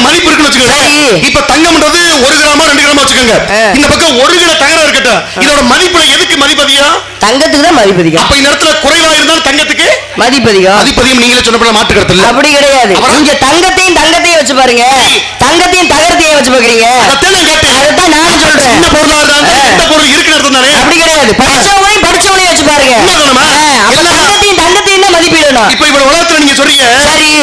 மதிப்பு இருக்குன்னு வச்சுக்கோங்க. இப்ப தங்கம்ன்றது 1 கிராமோ 2 கிராமோ வச்சுக்கோங்க. இந்த பக்கம் 1 கிலோ தங்கம் இருக்கட்டும். இதோட மதிப்புல எதுக்கு மதிப்பு அதிகம்? தங்கத்துக்கு தான் மதிப்பு அதிகம். அப்ப இந்த இடத்துல குறைவா இருந்தால் தங்கத்துக்கு மதிப்பு அதிகம். மதிப்பதிகம் நீங்களே சொன்னப்பல மாற்று கருத்து இல்ல. அப்படி கிடையாது. இங்க தங்கத்தையும் வச்சு பாருங்க, தங்கத்தையும் தகரத்தையும் வச்சு பாக்குறீங்க. அதான் நான் சொல்றேன். சின்ன பொருளா இருந்தா இந்த பொருள் இருக்கிற இடத்துல தானே. அப்படி கிடையாது. படிச்சவங்களையும் வச்சு பாருங்க. தங்கத்தையும் தான் மதிப்பிடணும். இப்ப இவ்வளவு உலகத்துல நீங்க சொல்றீங்க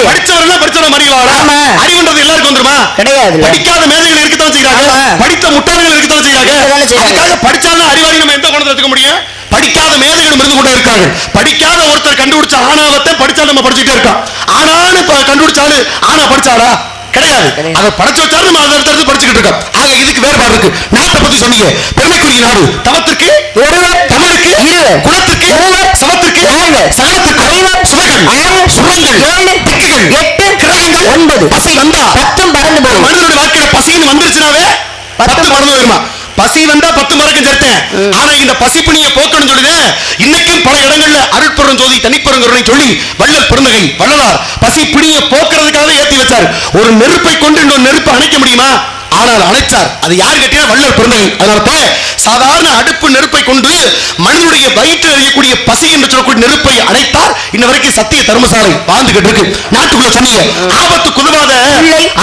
படிச்சவர்கள் படிச்சவங்க மதிக்கலாம். அறிவுன்றது எல்லாருக்கும் வந்துருமா? கிடையாது. படிக்காத மேதைகள் இருக்கத்தான் செய்யறாங்க, படித்த முட்டாள்கள் இருக்கத்தான் செய்யறாங்க. படிச்சாலும் அறிவாளி நம்ம எந்த கோணத்துல எடுத்துக்க முடியும்? படிக்காத மேதைகள் இருந்து கொண்டே இருக்காங்க. படிக்காத ஒருத்தர் கண்டுபிடிச்ச ஆணவத்தை படிச்சா நம்ம படிச்சுட்டே இருக்கோம். ஆனான்னு கண்டுபிடிச்சாலு ஆனா படிச்சாரா? கிடையாது. அதை படைச்சு வச்சாலும் நம்ம அதை எடுத்து படிச்சுக்கிட்டு இருக்கோம். ஆக இதுக்கு வேறுபாடு இருக்கு. நாட்டை பத்தி சொன்னீங்க. பெருமைக்குரிய நாடு. தவத்திற்கு ஒருவர், தமிழுக்கு இருவர், குலத்திற்கு ஒருவர், சமத்திற்கு நால்வர், சகலத்திற்கு ஐவர், சுவர்கள் 6, சுரங்கள் 7, திக்குகள் 8, கிரகங்கள் 9. பசி வந்தா 10 பறந்து போகும். மனிதனுடைய வாழ்க்கையில பசின்னு வந்துருச்சுனாவே 10 பறந்து போயிருமா? பசி வந்தா 10 மரக்கும் சேர்த்தேன். ஆனா இந்த பசிப்பிணியை போக்கணும் சொல்லுது. இன்னைக்கும் பல இடங்கள்ல அருட்பெரும் ஜோதி தனிப்பெருங்கருணை சொல்லி வள்ளல் பெருந்தகை வள்ளலார் பசி பிணியை போக்குறதுக்காக ஏத்தி வச்சார். ஒரு நெருப்பை கொண்டு இன்னொரு நெருப்பை அணைக்க முடியுமா? ஆனால் அணைச்சார். அது யார் கேட்டீங்க? வள்ளல் பெருந்தகை. அதனால சாதாரண அடுப்பு நெருப்பை கொண்டு மனிதனுடைய வயிற்றில் எறியக்கூடிய பசி என்று சொல்லக்கூடிய நெருப்பை அணைத்தார். இன்ன வரைக்கும் சத்திய தர்மசாலை வாழ்ந்துகிட்டு இருக்கு. நாட்டுக்குள்ள சொன்னீங்க. ஆபத்து குதுவாத,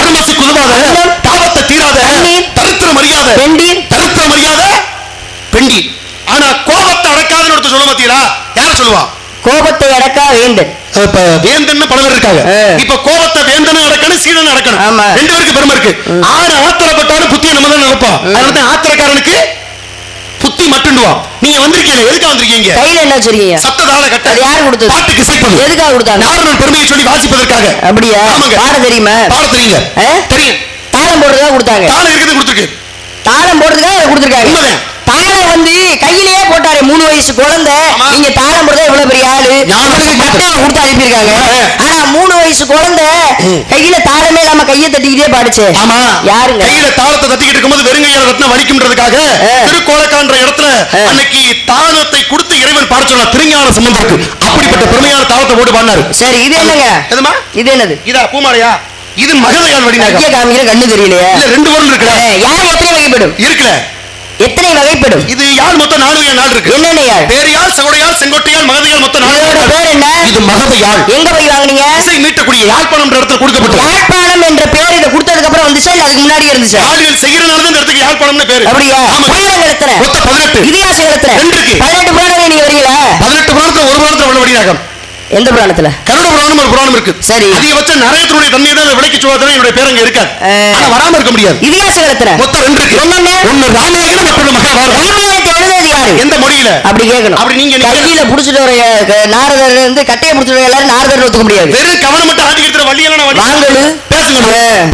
அருமசி குதுவாத, தாபத்தை தீராத, தருத்திரம் அறியாத, தருத்திரம் அறியாத பெண்டி. ஆனா கோபத்தை அடக்காதுன்னு ஒருத்தர் சொல்ல மாட்டீங்களா? யார சொல்லுவா? கோபத்தை அடக்கா வேந்தன். வேந்தன் பல பேர் இருக்காங்க. இப்ப கோபத்தை வேந்தனும் அடக்கணும், சீடனும் அடக்கணும். 2 பேருக்கு பெருமை இருக்கு. ஆறு ஆத்திரப்பட்டாலும் புத்தியை நம்ம தான் நினைப்போம். அதனால ஆத்திரக்காரனுக்கு புத்தி மட்டுண்டுவான். நீங்க வந்திருக்கீங்க, எதுக்காக வந்திருக்கீங்க? கையில என்ன வச்சிருக்கீங்க? சப்ததாள கட்ட. அது யார் கொடுத்தது? பாட்டுக்கு இசைப்பது. எதுக்காக கொடுத்தாங்க? நாரணன் பெருமையை சொல்லி வாசிப்பதற்காக. அப்படியா? பாட தெரியுமா? பாட தெரியுங்க. தெரியும். தாளம் போடுறதுக்காக கொடுத்தாங்க. தாளம் இருக்குது கொடுத்துருக்கு. தாளம் போடுறதுக்காக கொடுத்துருக்காங்க. உண்மைதான். தாளம் கையிலேயே போட்டாரு 3 வயசு குழந்தை. நீங்க தாளம் போடுறதா இவ்வளவு பெரிய ஆளு கட்டையை கொடுத்து அனுப்பியிருக்காங்க. ஆனா 3 வயசு குழந்தை கையில தாளமே நம்ம கையை தட்டிக்கிட்டே பாடுச்சு. ஆமா, யாருங்க? கையில தாளத்தை தட்டிக்கிட்டு இருக்கும்போது வெறுங்கையால ரத்ன வலிக்கும்ன்றதுக்காக திருக்கோலக்கான்ற இடத்துல அன்னைக்கு தாளத்தை கொடுத்து இறைவன் பாட சொன்ன திருஞான சம்பந்தருக்கு அப்படிப்பட்ட பெருமையான தாளத்தை போட்டு பாடினாரு. சரி, இது என்னங்க? எதுமா? இது என்னது? இதா பூமாலையா? இது மகதையால் வடினாங்க. காமிக்கிற கண்ணு தெரியலையே. இல்ல 2 பொருள் இருக்குல. யார் எத்தனை வகைப்படும்? இருக்குல. எத்தனை வகைப்படும்? இது யாழ் மொத்தம் 4 நாள் இருக்கு. என்னென்ன யாழ்? பேரியாழ், சகோடையாழ், செங்கோட்டையாழ், மகதையாழ் மொத்தம் 4 பேர். என்ன? இது மகதையாழ். எங்க போய் வாங்குனீங்க? இசை மீட்டக்கூடிய யாழ்ப்பாணம் என்ற இடத்துல கொடுக்கப்பட்டது. யாழ்ப்பாணம் என்ற பேர் இத கொடுத்ததுக்கு அப்புறம் வந்துச்சா இல்ல அதுக்கு முன்னாடியே இருந்துச்சா? யாழ்கள் செய்யறனால தான் இந்த இடத்துக்கு யாழ்ப்பாணம்னு பேரு. அப்படியே? புராணங்கள் எத்தனை? மொத்தம் 18. இதிகாசங்கள் எத்தனை? 2 இருக்கு. 18 புராணங்கள் நீங்க வரீங்களா? 18 புராணத்துல ஒரு புராணத்துல வர வடினாகம். எந்த புராணத்துல? கருட புராணம் ஒரு புராணம் இருக்கு. சரி, அதிகபட்ச நரேந்திரனுடைய தன்மையை தான் விளக்கி சொல்வதனால என்னுடைய பேர் அங்க இருக்காது. ஆனா வராம இருக்க முடியாது. இதிகாசங்கள் எத்தனை? மொத்தம் 2 இருக்கு. ஒன்னு ராமாயணம், மற்றொன்னு மகாபாரதம். ராமாயணத்தை எழுதியது யாரு? எந்த மொழியில? அப்படி கேட்கணும். அப்படி நீங்க கையில புடிச்சிட்டு வர நாரதர் இருந்து கட்டையை புடிச்சிட்டு வர எல்லாரும் நாரதர் ஒத்துக்க முடியாது. வெறும் கவனம் மட்டும் ஆட்டி எடுத்துற வள்ளியெல்லாம் வாங்கலு பேசுங்க.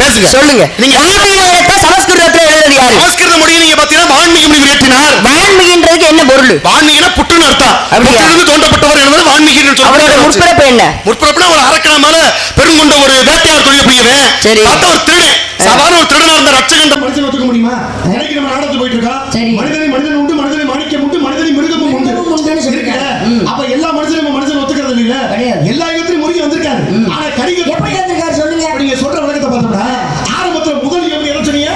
பேசுங்க, சொல்லுங்க. நீங்க ராமாயணத்தை சமஸ்கிருதத்துல எழுதியது யாரு? சமஸ்கிருத மொழியை நீங்க பாத்தீங்கன்னா வான்மீகி முனிவர் ஏற்றினார். வான்மீகின்றதுக்கு என்ன பொருள்? வான்மீகினா புற்றுன்னு அர்த்தம். புற்றிலிருந்து தோண்டப்பட்டவர் என்பது வான்மீகின்னு சொல்றாங்க. முற்பிறப்பு என்ன? முற்பிறப்புனா ஒரு அரக்கன மேல பெருங்கொண்ட ஒரு வேட்டையார் தொழில் புரியவன். சரி, பார்த்த ஒரு திருடன். சாதாரண ஒரு திருடனா இருந்த ரட்சகன் மனுஷன் ஒத்துக்க முடியுமா? எனக்கு நம்ம நாடகத்துக்கு போயிட்டு இருக்கா. மனிதனை மனிதன் உண்டு, மனிதனை மாணிக்கம் உண்டு, மனிதனை மிருகமும் உண்டு. அப்ப எல்லா மனுஷனும் மனுஷன் ஒத்துக்கிறது இல்ல. எல்லா யுகத்திலும் முருகி வந்திருக்காரு. ஆனா கரிகள் எப்படி வந்திருக்காரு சொல்லுங்க. நீங்க சொல்ற விளக்கத்தை பார்த்தோம்னா ஆரம்பத்துல முதல் யுகம் என்ன சொன்னீங்க?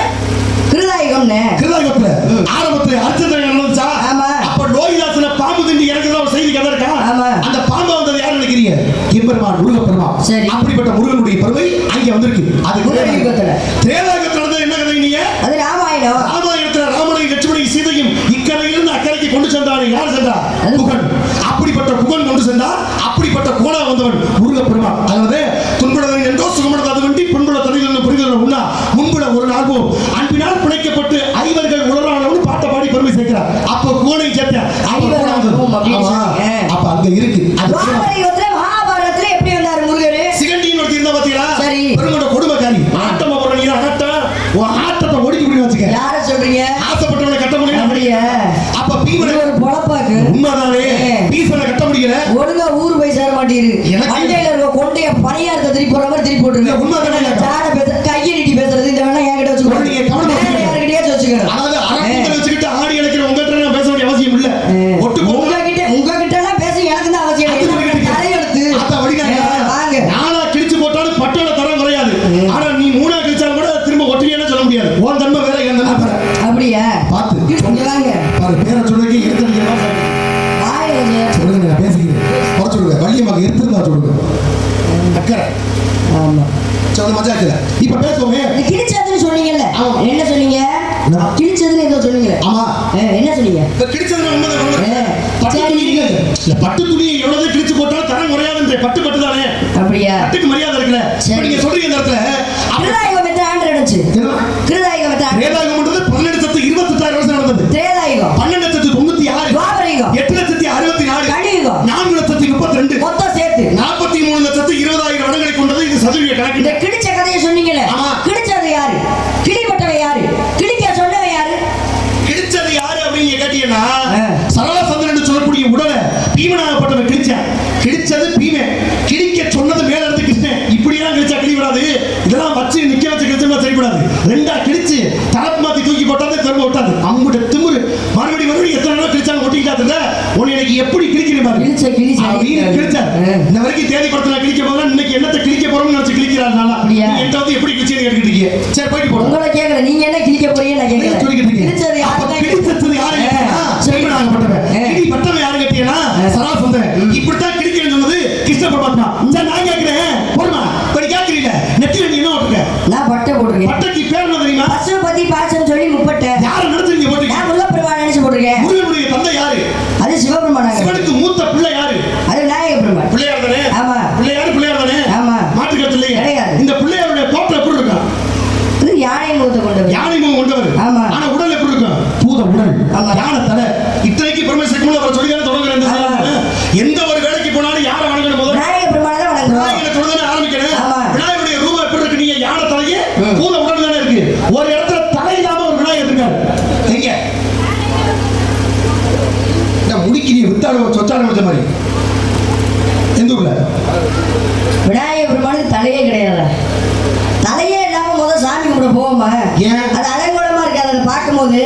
கிருதாயுகம்னே. கிருதாயுகத்துல ஆரம்பத்துல அர்ச்சனை நடந்துச்சா? ஆமா. அப்ப லோகிதாசன பாம்பு திண்டி எனக்கு ஒரு செய்தி கதை இருக்கா? ஆமா. அந்த பாம்பு வந்தது யாரு நினைக்கிறீங்க? கிம்பெருமான், முருகப்பெருமான். அப்படிப்பட்ட முருகனுடைய பெருமை அங்க வந்திருக்கு. அது கிருதாயுகத்துல. திரேதாயுகத்துல நடந்தது என்ன கதை நீங்க? அது ராமாயணம். ராமாயணத்துல ராமனையும் லட்சுமணையும் சீதையும் இக்கரையிலிருந்து அக்கறைக்கு கொண்டு சென்றாரு. யார் சென்றா? குகன். அப்படிப்பட்ட குகன் கொண்டு சென்றார். அப்படிப்பட்ட குகனா வந்தவன் முருகப்பெருமான். அதாவது துன்புடவன் என்றோ சுகமுடது அது வண்டி புண்புட தனிகள் புரிதல் உண்ணா முன்புட ஒரு நாள்வோம் அன்பினால் பிணைக்கப்பட்டு ஐவர்கள் உலரானவன் பாட்ட பாடி பெருமை சேர்க்கிறார். அப்ப குகனை சேர்த்த அப்ப அங்க இருக்கு. மகாபாரதத்துல எப்படி வந்தாரு முருகரு? சிகண்டின்னு ஒருத்தி இருந்தா பாத்தீங்களா? பெருங்கொண்ட கொடுமைக்காரி. ஆட்டமா போறீங்க ஆட்டம் ஆட்டத்தை ஓடிக்க முடியும் வச்சுக்க. யார சொல்றீங்க? ஆசைப்பட்டவனை கட்ட முடியும். அப்படியே? அப்ப பீமனை ஒரு பொளப்பாக்கு உண்மைதானே. பீசனை கட்ட முடியல. ஒழுங்கா ஊர் போய் சேர மாட்டீரு. மண்டையில இருக்க கொண்டைய பணியாரத்தை திருப்பி போற மாதிரி திருப்பி போட்டுருங்க. உண்மைதானே. சாட பேச கையை நீட்டி பேசுறது இந்த வேணா என்கிட்ட வச்சுக்கோ. நீங்க கவனம் யார்கிட்டயே வச்சுக்கணும். அதாவது அரங்கத்துல வச்சுக்கிட்டு ஆடி அழைக்கிற உங்ககிட்ட நான் பேச வேண்டிய அவசியம் இல்ல. ஒட்டு உங்ககிட்ட எல்லாம் பேச எனக்கு தான் அவசியம் இல்லை. தலையெழுத்து அத வடிங்க. வாங்க. நானா கிழிச்சு போட்டாலும் பட்டோட தரம் குறையாது. ஆனா நீ மூணா சொன்ன மஜாக்குல இப்ப பேசுவோமே. கிழிச்சதுன்னு சொன்னீங்கல்ல, ஆமா. என்ன சொன்னீங்க? கிழிச்சதுன்னு ஏதோ சொன்னீங்க. ஆமா, என்ன சொன்னீங்க? இப்ப கிழிச்சதுன்னு பட்டு துணியை எவ்வளவு கிழிச்சு போட்டாலும் தரம் குறையாது. பட்டு பட்டு தானே, அப்படியா? பட்டுக்கு மரியாதை இருக்குல்ல. நீங்க சொல்றீங்க இந்த இடத்துல கிருதாயுகம் எத்தனை ஆண்டு நடந்துச்சு? கிருதாயுகம் எத்தனை ஆண்டு? கிருதாயுகம்ன்றது 12,28,000 வருஷம் நடந்தது. திரேதாயுகம் 12,96. துவாபரயுகம் 8,64. கலியுகம் 4,32. மொத்தம் சேர்த்து 43,20,000 வருடங்களை கொண்டது. இது சதுரிய கணக்கு. இந்த கிழிச்ச கதையை சொன்னீங்கல்ல, கிழிச்சது யாரு? கிழிப்பட்டவை யாரு? கிழிக்க சொன்னவை யாரு? கிழிச்சது யாரு அப்படின்னு கேட்டீங்கன்னா சரவசந்திரன் சொல்லக்கூடிய உடலை பீமனாகப்பட்டவன் கிழிச்சான். கிழிச்சது பீமன், கிழிக்க சொன்னது மேல இருந்து கிருஷ்ணன். இப்படியெல்லாம் கிழிச்சா கிழிவிடாது. இதெல்லாம் வச்சு நிக்க வச்சு கிழிச்சா சரிவிடாது. ரெண்டா கிழிச்சு தலப்பு மாத்தி தூக்கி போட்டாதே திரும்ப விட்டாது. அவங்கள்ட்ட திமுரு மறுபடியும் எத்தனை நாள் கிழிச்சாங்க ஒட்டிக்கிட்டாதுங்க. உன்னை எனக்கு எப்படி கிழிக்கிறேன் பாரு. கிழிச்சா இந்த வரைக்கும் தேதி படத்துல கிழிக்க போதா இன்னைக்கு என்னத்தை கிழிக்க போறோம்னு நினைச்சு கிழிக்கிறாருனால என்கிட்ட வந்து எப்படி கிழிச்சேன்னு கேட்டுக்கிட்டீங்க. சரி போயிட்டு போறோம். உங்களை கேட்கல, நீங்க என்ன கிழிக்க போறீங்க நான் கேட்கல. சொல்லிக்கிட்டு கிழிச்சது யாரு? பட்டவன் கிழி பட்டவன் யாரு கேட்டீங்கன்னா சராசந்தன். இப்படித்தான் கிழிக்கிறேன்னு சொன்னது கிருஷ்ண பரமாத்மா. சரி நான் கேட்கிறேன், போடுமா இப்படி கேட்கிறீங்க. நெத்தில நீ என்ன போட்டுருக்க? நான் பட்டை போட்டுருக்கேன். பட்டைக்கு பேர் என்ன தெரியுமா? பசுபதி பாசம் சொல்லி முப்பட்டை. யாரை நினைச்சிருக்கீங்க போட்டுருக்கீங்க? நான் முருகப்பெருமான் நினைச்சு போட்டுருக்கேன். முருகனுடைய தந்தை யாரு? அது சிவபெருமான். சிவனுக்கு மூத்த பிள்ளை யாரு? அது விநாயக பெருமான். பிள்ளையார் தானே? ஆமா. பிள்ளையார் தானே? ஆமா. மாட்டுக்கத்து இல்லையே கிடையாது. இந்த பிள்ளையாருடைய தோற்றம் எப்படி இருக்கும்? இது யானை முகத்தை கொண்டவர். யானை முகம் கொண்டவர். ஆமா. ஆனா உடல் எப்படி இருக்கும்? பூத உடல். ஆமா. யானை தலை. இத்தனைக்கு பரமேஸ்வரன் அவர் சொல்லிதானே தொடங்குறாரு. எந்த ஒரு வேலைக்கு போனாலும் யாரை வணங்கணும்? முதல்ல விநாயக பெருமானை தான் வணங்கணும். விநாயகரை சொல்றதானே ஆரம்பிக்கணும். விநாயகருடைய ரூபம் எப்படி இருக்கு? நீங்க யானை தலையே பூத உடல் தானே இருக்கு. ஒரு இடத்துல தலை இல்லாம ஒரு விநாயகர் இருக்காரு. எங்க முடிக்கு நீ வித்தாடு சொச்சாடு வச்ச மாதிரி எந்த ஊர்ல விநாயக பெருமானுக்கு தலையே கிடையாது. தலையே இல்லாம முதல் சாமி கும்பிட போவோமா? அது அலங்கோலமா இருக்காது. அதை பார்க்கும் போது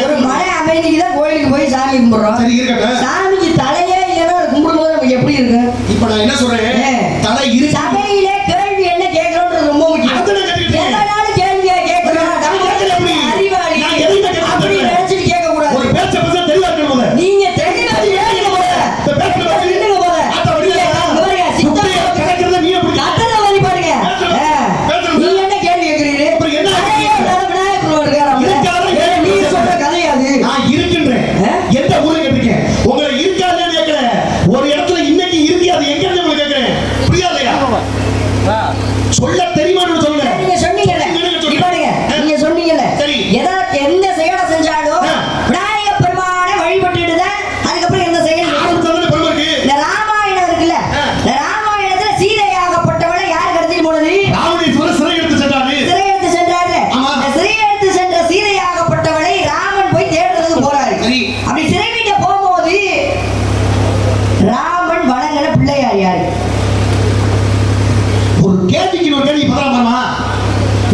ஒரு மன அமைதிக்கு தான் கோயிலுக்கு போய் சாமி கும்பிடுறோம். சாமிக்கு தலையே இல்லைன்னா கும்பிடும் போது நமக்கு எப்படி இருக்கு? இப்ப நான் என்ன சொல்றேன், தலை இரு. சபையிலே கேள்வி என்ன கேட்கறோம்ன்றது ரொம்ப முக்கியம். எதனாலும் கேள்வியா கேட்கணும். அறிவாளி அப்படி நினைச்சிட்டு கேட்க கூடாது. ஒரு பேச்ச பத்தி தெளிவா இருக்கணும். நீங்க தெளிவா கேட்கணும். சொல்ல தெரியுமான்னு சொல்லுங்க. நீங்க சொன்னீங்கல்ல, நீங்க சொன்னீங்கல்ல, எந்த செயலை செஞ்சாலும் விநாயக பெருமானை வழிபட்டுட்டு தான் அதுக்கப்புறம் எந்த செயல். இந்த ராமாயணம் இருக்குல்ல, இந்த ராமாயணத்துல சீதையாகப்பட்டவளை யார் கடத்திட்டு போனது? ராவணேஸ்வரர் சிறை எடுத்து சென்றாரு. சிறை எடுத்து சென்ற சீதையாகப்பட்டவளை ராமன் போய் தேடுறதுக்கு போறாரு. அப்படி சிறை வீட்ட போகும்போது ராமன் வணங்கின பிள்ளையார் யாரு? ஒரு கேள்விக்கு ஒரு கேள்வி பதறாமா?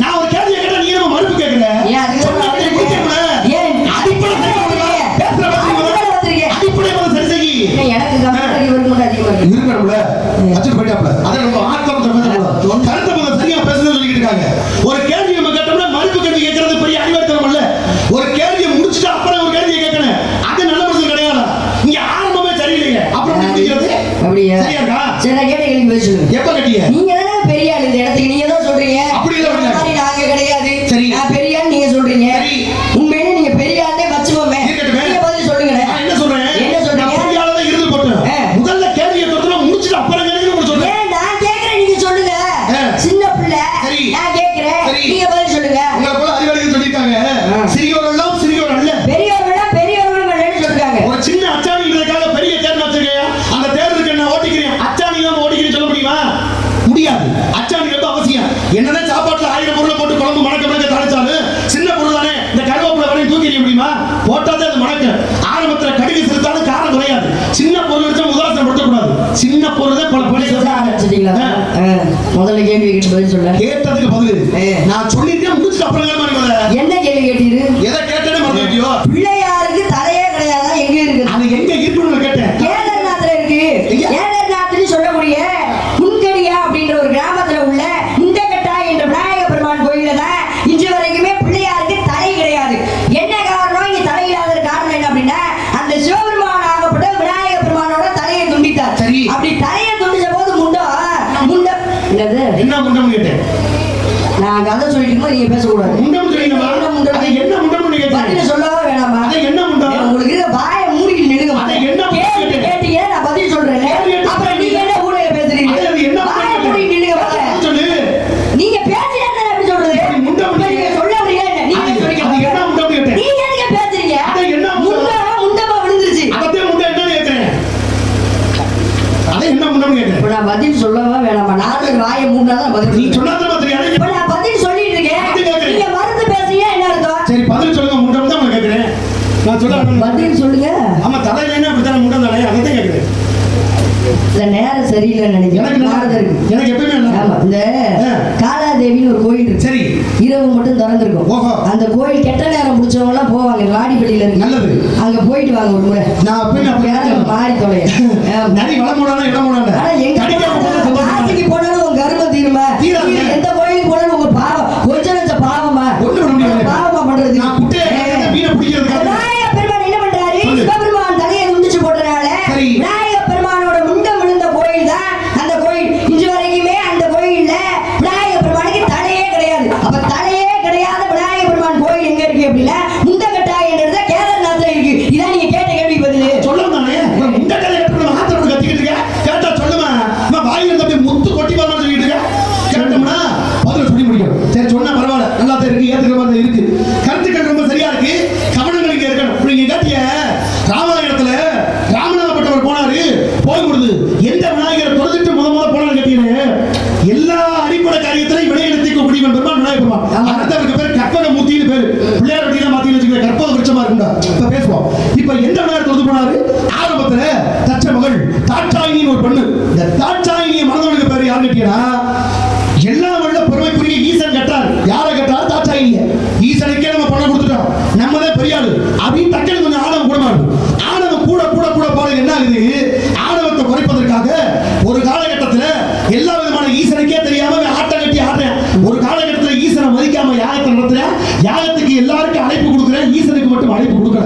நான் ஒரு கேள்வி கேட்டா நீ என்ன மறுப்பு கேக்குற? சொன்னா அப்படி முடிக்க கூடாது. அடிப்படை சரி செய். எனக்கு கம்ப்யூட்டர் இவருக்கு மட்டும் அதிகமா இருக்கு. இருக்கணும்ல. அச்சர் போய்டாப்ல. அத நம்ம ஆத்மத்தை பேசணும். கருத்தை பத்தி சரியா பேசணும்னு சொல்லிட்டு இருக்காங்க. ஒரு கேள்வி நம்ம கேட்டோம்னா மறுப்பு கேள்வி கேக்குறது பெரிய அறிவாளித்தனம் இல்ல. ஒரு கேள்வியை முடிச்சிட்டு அப்புறம் ஒரு கேள்வியை கேட்கணும். அது நல்ல மனுஷன் கிடையாது. இங்க ஆரம்பமே சரியில்லைங்க. அப்புறம் முடிக்கிறது அப்படியே சரியாடா? சரி நான் கேட்ட கேள்வி பதில் சொல்லுங்க. எப்ப கேட்டீங்க? நீங்க தானே பெரிய ஆளு இந்த இடத்துக்கு. நீங்க தான் சொல்றீங்க. அப்படி இல்ல அப்படி நாங்க கிடையாது. சரி நான் பெரிய ஆளு நீங்க சொல்றீங்க. உண்மையிலே நீங்க பெரிய ஆளே வச்சுவோமே. நீங்க பதில் சொல்லுங்க. நான் என்ன சொல்றேன்? என்ன சொல்றீங்க? பெரிய ஆளா தான் இருந்து போட்டேன். முதல்ல கேள்வியை தொட்டா முடிச்சிட்டு அப்புறம் கேளுங்க சொல்றேன். ஏன் நான் கேக்குறேன் நீங்க சொல்லுங்க. சின்ன பிள்ளை நான் கேக்குறேன். நீங்க பதில் சொல்லுங்க. உங்க போல அறிவாளிகள் சொல்லிருக்காங்க. சிறியோரெல்லாம் சிறியோர் அல்ல, பெரியவர்கள்லாம் பெரியவர்கள் அல்லன்னு சொல்றாங்க. ஒரு சின்ன அச்சாணின்றதுக்காக பெரிய தேர் வச்சிருக்கீங்க. அந்த தேர்வுக்கு என்ன ஓட்டிக்கிறீங்க? அச்சாணி தான் ஓட்டிக்கிறீங்க சொல்ல முடியுமா? முடியாது. அச்சாணி ரொம்ப அவசியம். என்னதான் சாப்பாட்டுல 1000 பொருளை போட்டு குழம்பு மணக்க மணக்க தாளிச்சாலும் சின்ன பொருள் தானே. இந்த கருவேப்பிலை வரையும் தூக்கி எறிய முடியுமா? போட்டாதான் அது மணக்க. ஆரம்பத்துல கடுகு செலுத்தாலும் காரம் குறையாது. சின்ன பொருள் வச்சா உதாசனம் படுத்தக்கூடாது. சின்ன பொருள் தான் பல பழி சொல்லுங்க. முதல்ல கேள்வி கேட்டு பதில் சொல்ல. கேட்டதுக்கு பதில் நான் சொல்லிட்டேன். முடிச்சுட்டு அப்புறம் என்ன கேள்வி கேட்டீரு? எதை கேட்டேன்னு மறந்துட்டியோ? பிள்ளையாருக்கு தலையே கிடையாது. எங்க இருக்கு? அது எங்க இருக்குன்னு கேட்டேன். கேதார்நாத்ல இருக்கு. கேதார்நாத்னு சொல்லக்கூடிய குன்கடியா அப்படின்ற ஒரு கிராமத்துல உள்ள இந்த கட்டா என்ற விநாயக பெருமான் கோயில்ல தான் இன்று வரைக்குமே பிள்ளையாருக்கு தலை கிடையாது. என்ன காரணம்? இங்க தலை இல்லாத காரணம் என்ன அப்படின்னா அந்த சிவபெருமான் ஆகப்பட்ட விநாயக பெருமானோட தலையை துண்டித்தார். அப்படி தலையை துண்டிச்ச போது முண்டம் என்னது என்ன முண்டம்னு கேட்டேன். நான் கதை சொல்லிட்டு நீங்க பேசக்கூடாது. முண்டம் சொல்றீங்களா? அது என்ன முண்டம்னு கேட்டேன். பதில் சொல்லவா வேணாமா? அது என்ன முண்டம்? உங்களுக்கு இருக்க வாயை மூடிட்டு நில்லுங்க. அது என்ன கேட்டீங்க நான் பதில் சொல்றேன். அப்புறம் நீங்க என்ன ஊரைய பேசுறீங்க? அது என்ன வாயை மூடிட்டு நில்லுங்க. சொல்லு. நீங்க பேசினா எப்படி சொல்றது? முண்டம் நீங்க சொல்ல முடியல. நீங்க சொல்றீங்க. அது என்ன முண்டம்னு கேட்டேன். நீங்க எதுக்கு பேசுறீங்க? அது என்ன முண்டமா விழுந்துருச்சு. அதே முண்டம் என்னன்னு கேக்குறேன். அது என்ன முண்டம்னு கேட்டேன். இப்ப நான் பதில் சொல்லவா வேணாமா? நான் வாயை மூடினாதான் பதில். நீ சொன்னாதான் தெரியாது. இப்ப நான் பதில் சொல்லிட்டு இருக்கேன். நீங்க மறந்து பேசுறீங்க என்ன அர்த்தம்? சரி பதில் சொல்லுங்க. முண்டம் தான் நான் கேக்குறேன். நான் சொல்ல பதில் சொல்லுங்க. ஆமா தலையில அப்படித்தான் முண்டம் தானே அதை தான் கேக்குறேன். இல்ல நேரம் சரியில்லைன்னு நினைக்கிறேன். எனக்கு எப்பவுமே ஆமா இந்த காலாதேவின்னு ஒரு கோயில் இருக்கு. சரி இரவு மட்டும் திறந்திருக்கும். ஓஹோ. அந்த கோயில் கெட்ட நேரம் முடிச்சவங்க எல்லாம் போவாங்க. வாடிப்பள்ளியில இருக்கு. நல்லது. அங்க போயிட்டு வாங்க ஒரு முறை. நான் அப்ப மாறி தொலைய நரி வளமுடானா இடம் மூடானா. ஆனா எங்க காசிக்கு போனாலும் உங்க கர்மம் தீருமா? எந்த கோயிலுக்கு போனாலும் உங்க பாவம் கொஞ்சம் நஞ்ச பாவமா பாவமா பண்றது. நான் குட்டையை மீனை பிடிக்கிறது. விநாயகர் பெருமான் என்ன பண்றாரு? சிவபெருமான் தலையை துண்டிச்சு போட்டனால விநாயகர் பெருமானோட முண்டம் விழுந்த கோயில் தான் அந்த கோயில். இன்று வரைக்குமே அந்த கோயில்ல விநாயகர் பெருமானுக்கு தலையே கிடையாது. அப்ப தலையே கிடையாத விநாயகர் பெருமான் கோயில் எங்க இருக்கு அப்படின்னா முண்டகட்டாய் என்றது கேதார்நாத்ல இருக்கு. இதான் நீங்க கேட்ட கேள்வி பதில். சொல்லுங்க தானே. முண்டகட்டாய் எப்படி மாத்திரம் கத்திக்கிட்டு இருக்க? கேட்டா சொல்லுமா? நான் வாயில தப்பி முத்து கொட்டி வரமா சொல்லிட்டு இருக்க. கேட்டோம்னா பதில் சொல்லி முடியும். சரி சொன்னா பரவாயில்ல. நல்லா தான் இருக்கு. ஏத்துக்கிற மாதிரி இருக்கு. கருத்துக்கள் ரொம்ப சரியா இருக்கு. கவனங்கள் இங்க இருக்கணும். நீங்க கேட்டிய ராமாயணத்துல ராமநாதப்பட்டவர் போனாரு. போய் கொடுது எந்த விநாயகரை தொழுதுட்டு முத போனாரு கேட்டீங்க. எல்லா அடிப்படை காரியத்திலையும் விளையெடுத்துக்க முடியும் பெருமான் விநாயகர் பெருமான். அடுத்தவருக்கு பேர் கற்பக மூர்த்தின்னு பேரு. பிள்ளையார் வட்டியில மாத்தி வச்சுக்கிற கற்பக விருட்சமா இருக்குண்டா. இப்ப பேசுவோம். இப்ப எந்த விநாயகர் தொழுது போனாரு? ஆரம்பத்துல தச்ச மகள் தாட்சாயினின்னு ஒரு பொண்ணு. இந்த தாட்சாயினியை மனதவனுக்கு பேரு யாரு கேட்டீங்கன்னா எல்லா வல்ல பெருமைக்குரிய ஈசன் கட்டார். யாரை கட்டார்? தாட்சாயினிய. ஈசனுக்கே நம்ம பணம் கொடுத்துட்டோம். நம்மளே பெரியாரு அப்படின்னு டக்குனு கொஞ்சம் ஆணவம் கூட மாறும். ஆணவம் கூட கூட கூட போல என்ன ஆகுது? ஆணவத்தை குறைப்பதற்காக ஒரு காலகட்டத்தில் எல்லா விதமான ஈசனுக்கே தெரியாம ஆட்டம் கட்டி ஆடுறேன். ஒரு காலகட்டத்தில் ஈசனை மதிக்காம யாகத்தை நடத்துறேன். யாகத்துக்கு எல்லாருக்கும் அழைப்பு கொடுக்குறேன். ஈசனுக்கு மட்டும் அழைப்பு கொடுக்கல.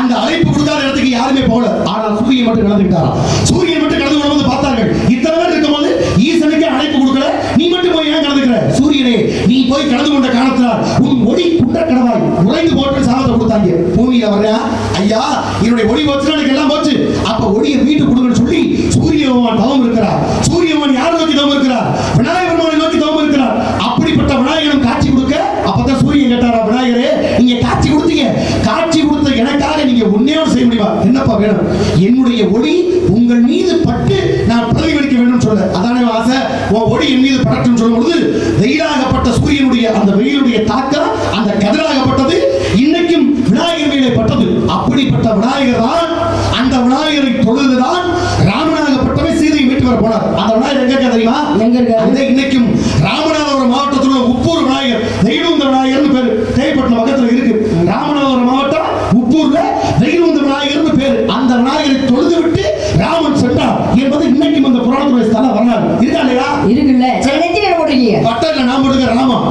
அந்த அழைப்பு கொடுக்காத இடத்துக்கு யாருமே போகல. ஆனால் சூரியன் மட்டும் கலந்துக்கிட்டாராம். சூரியன் மட்டும் கலந்து கொள்வது பார்த்தார்கள். இத்தனை பேர் இருக்கும்போது ஈசனுக்கே அழைப்பு கொடுக்கல. நீ மட்டும் போய் ஏன் கலந்துக்கிற? சூரியனே நீ போய் கலந்து கொண்ட காரணத்தினால் உன் ஒளி குண்ட கடவாய் உறைந்து போட்டு சாபத்தை கொடுத்தாங்க. பூமியில வர்றா ஐயா என்னுடைய ஒளி போச்சுன்னா எனக்கு எல்லாம் போச்சு. அப்ப ஒளியை மீட்டு கொடுங்கன்னு சொல்லி சூரிய பகவான் தவம் இருக்கிறார். சூரிய பகவான் யாரை நோக்கி தவம் இருக்கிறார்? விநாயகர் பெருமானை நோக்கி தவம் இருக்கிறார். அப்படிப்பட்ட விநாயகனும் காட்சி கொடுக்க அப்பதான் சூரியன் கேட்டாரா, விநாயகரே நீங்க காட்சி கொடுத்தீங்க. காட்சி கொடுத்த எனக்காக நீங்க ஒன்னே செய்ய முடியுமா? என்னப்பா வேணும்? என்னுடைய ஒளி உங்கள் மீது பட்டு நான் பிரதிபலிக்க வேண்டும் சொல்ல. அதானே ஆசை. உன் ஒளி என் மீது படட்டும் சொல்லும் பொழுது வெயிலாகப்பட்ட சூரியனுடைய அந்த வெயிலுடைய தாக்கம் அந்த கதிராகப்பட்டது இன்னைக்கும் விநாயகர் மேலே பட்டது. அப்படிப்பட்ட விநாயகர் தான். அந்த விநாயகரை தொழுதுதான் ராமநாதப்பட்டவை சீதையை மீட்டு வர போனார். அந்த விநாயகர் எங்க இருக்க தெரியுமா? எங்க இருக்க? இன்னைக்கும் ராமநாதபுரம் மாவட்டத்தில் உப்பூர் விநாயகர் நெய்லுந்த விநாயகர்னு பேரு. தேவைப்பட்ட பக்கத்துல இருக்கு. ராமநாதபுரம் மாவட்டம் உப்பூர்ல நெய்லுந்த விநாயகர்னு பேரு. அந்த விநாயகரை தொழுது விட்டு ராமன் சென்றார் என்பது இன்னைக்கும் அந்த புராணத்துடைய ஸ்தல வரலாறு. இருக்கா இல்லையா? இருக்குல்ல. போட்டுருக்கீங்க பட்டை நான் போடுங்க ராமம்.